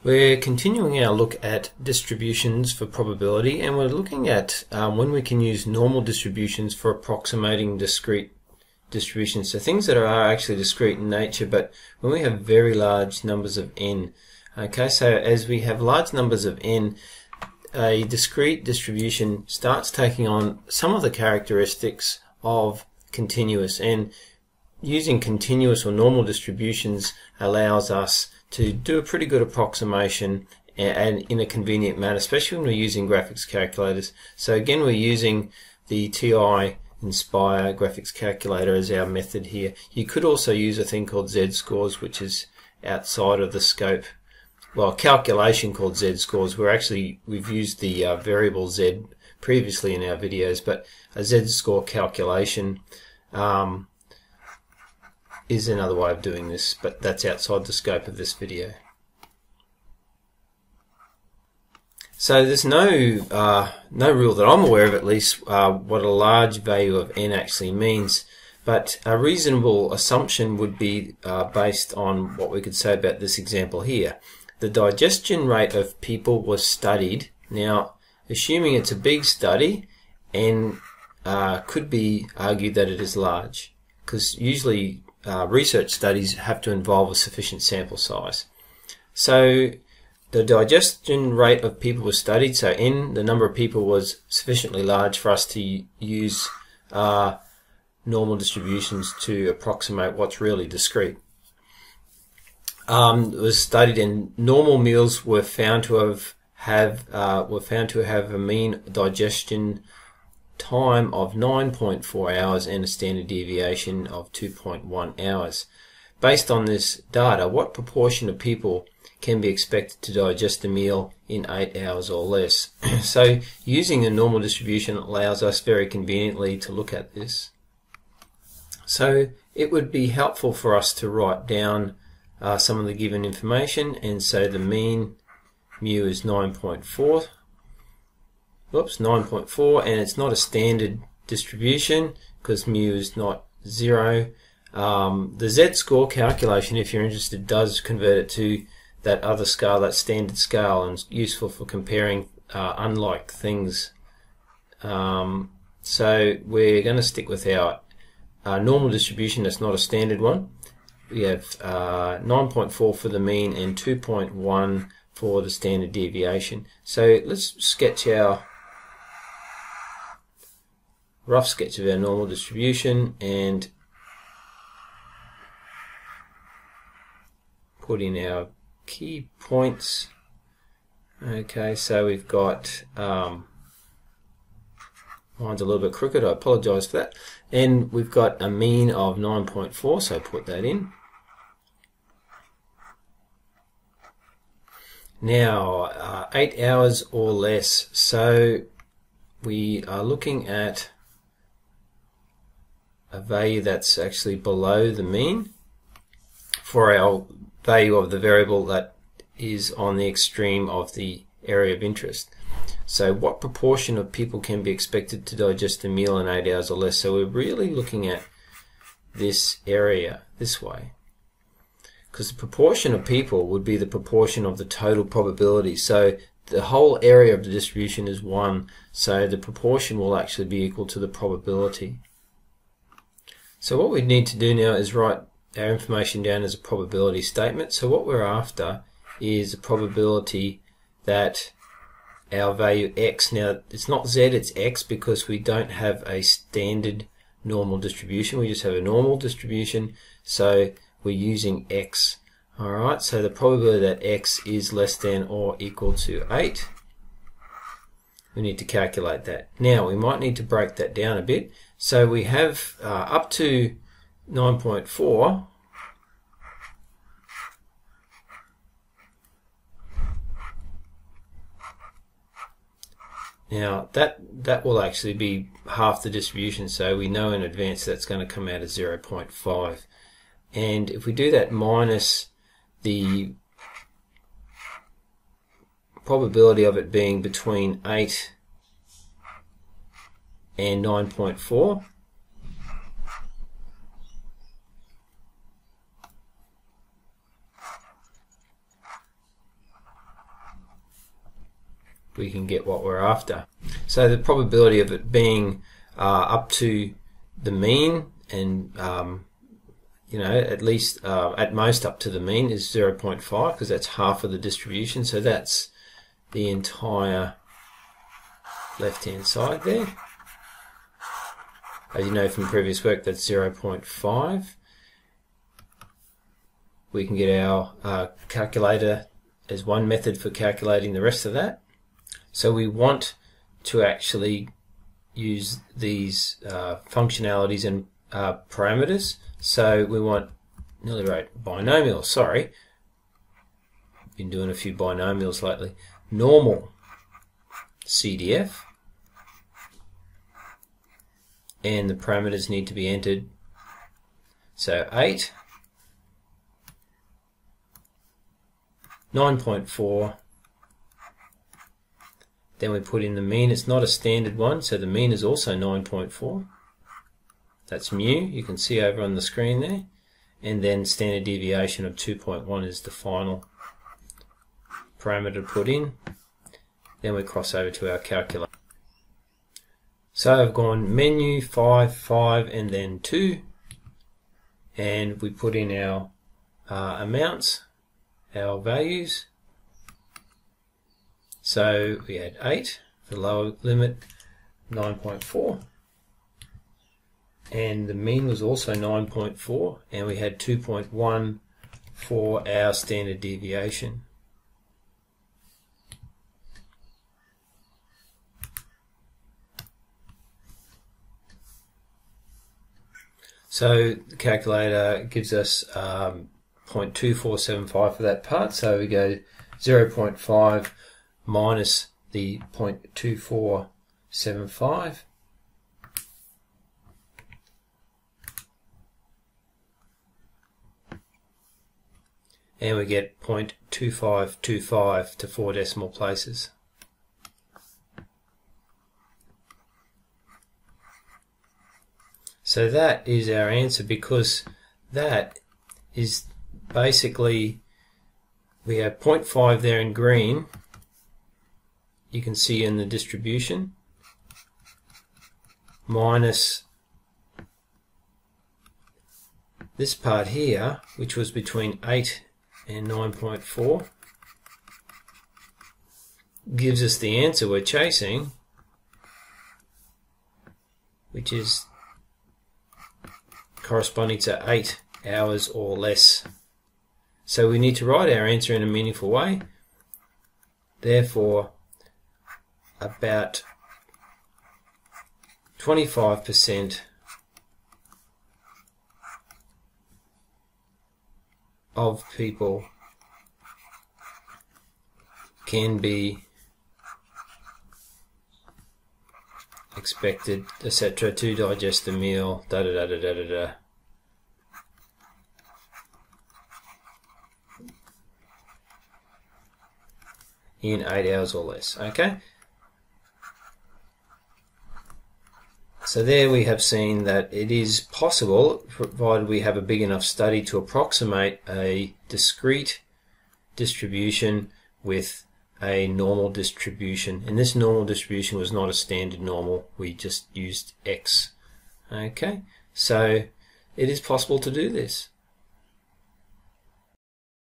We're continuing our look at distributions for probability, and we're looking at when we can use normal distributions for approximating discrete distributions. So things that are actually discrete in nature, but when we have very large numbers of n. Okay, so as we have large numbers of n, a discrete distribution starts taking on some of the characteristics of continuous, and using continuous or normal distributions allows us to do a pretty good approximation and in a convenient manner, especially when we're using graphics calculators. So again, we're using the TI Inspire graphics calculator as our method here. You could also use a thing called z-scores, which is outside of the scope. Well, a calculation called z-scores. We've used the variable z previously in our videos, but a z-score calculation is another way of doing this, but that's outside the scope of this video. So there's no rule that I'm aware of, at least, what a large value of n actually means, but a reasonable assumption would be based on what we could say about this example here. The digestion rate of people was studied. Now, assuming it's a big study, n could be argued that it is large, because usually research studies have to involve a sufficient sample size. So the digestion rate of people was studied, so n, the number of people, was sufficiently large for us to use normal distributions to approximate what's really discrete. It was studied, and normal meals were found to have a mean digestion time of 9.4 hours and a standard deviation of 2.1 hours. Based on this data, what proportion of people can be expected to digest a meal in 8 hours or less? So using a normal distribution allows us very conveniently to look at this. So it would be helpful for us to write down some of the given information, and so the mean mu is 9.4. Oops, 9.4, and it's not a standard distribution because mu is not 0. The z-score calculation, if you're interested, does convert it to that other scale, that standard scale, and it's useful for comparing unlike things. So we're going to stick with our normal distribution. That's not a standard one. We have 9.4 for the mean and 2.1 for the standard deviation. So let's sketch our rough sketch of our normal distribution and put in our key points. Okay, so we've got mine's a little bit crooked, I apologize for that, and we've got a mean of 9.4, so put that in. Now 8 hours or less, so we are looking at a value that's actually below the mean for our value of the variable that is on the extreme of the area of interest. So what proportion of people can be expected to digest a meal in 8 hours or less? So we're really looking at this area this way, because the proportion of people would be the proportion of the total probability. So the whole area of the distribution is 1, so the proportion will actually be equal to the probability. So what we need to do now is write our information down as a probability statement. So what we're after is a probability that our value x, now it's not z, it's x, because we don't have a standard normal distribution, we just have a normal distribution, so we're using x. Alright, so the probability that x is less than or equal to 8, we need to calculate that. Now we might need to break that down a bit. So we have up to 9.4. Now that will actually be half the distribution, so we know in advance that's going to come out as 0.5. And if we do that minus the probability of it being between 8 and 9.4, we can get what we're after. So the probability of it being up to the mean, and at least at most up to the mean, is 0.5, because that's half of the distribution. So that's the entire left-hand side there. As you know from previous work, that's 0.5. We can get our calculator as one method for calculating the rest of that. So we want to actually use these functionalities and parameters. So we want nearly right binomials. Sorry, been doing a few binomials lately. Normal CDF, and the parameters need to be entered. So 8, 9.4. Then we put in the mean. It's not a standard one, so the mean is also 9.4. That's mu, you can see over on the screen there. And then standard deviation of 2.1 is the final parameter to put in. Then we cross over to our calculator. So I've gone menu 5, 5, and then 2. And we put in our amounts, our values. So we had 8 for the lower limit, 9.4, and the mean was also 9.4, and we had 2.1 for our standard deviation. So the calculator gives us 0.2475 for that part, so we go 0.5 minus the 0.2475, and we get 0.2525 to 4 decimal places. So that is our answer, because that is basically, we have 0.5 there in green, you can see in the distribution, minus this part here, which was between 8 and 9.4, gives us the answer we're chasing, which is corresponding to 8 hours or less. So we need to write our answer in a meaningful way. Therefore, about 25% of people can be expected, etc., to digest the meal, in 8 hours or less. Okay, so there we have seen that it is possible, provided we have a big enough study, to approximate a discrete distribution with a normal distribution. And this normal distribution was not a standard normal, we just used x. Okay, so it is possible to do this.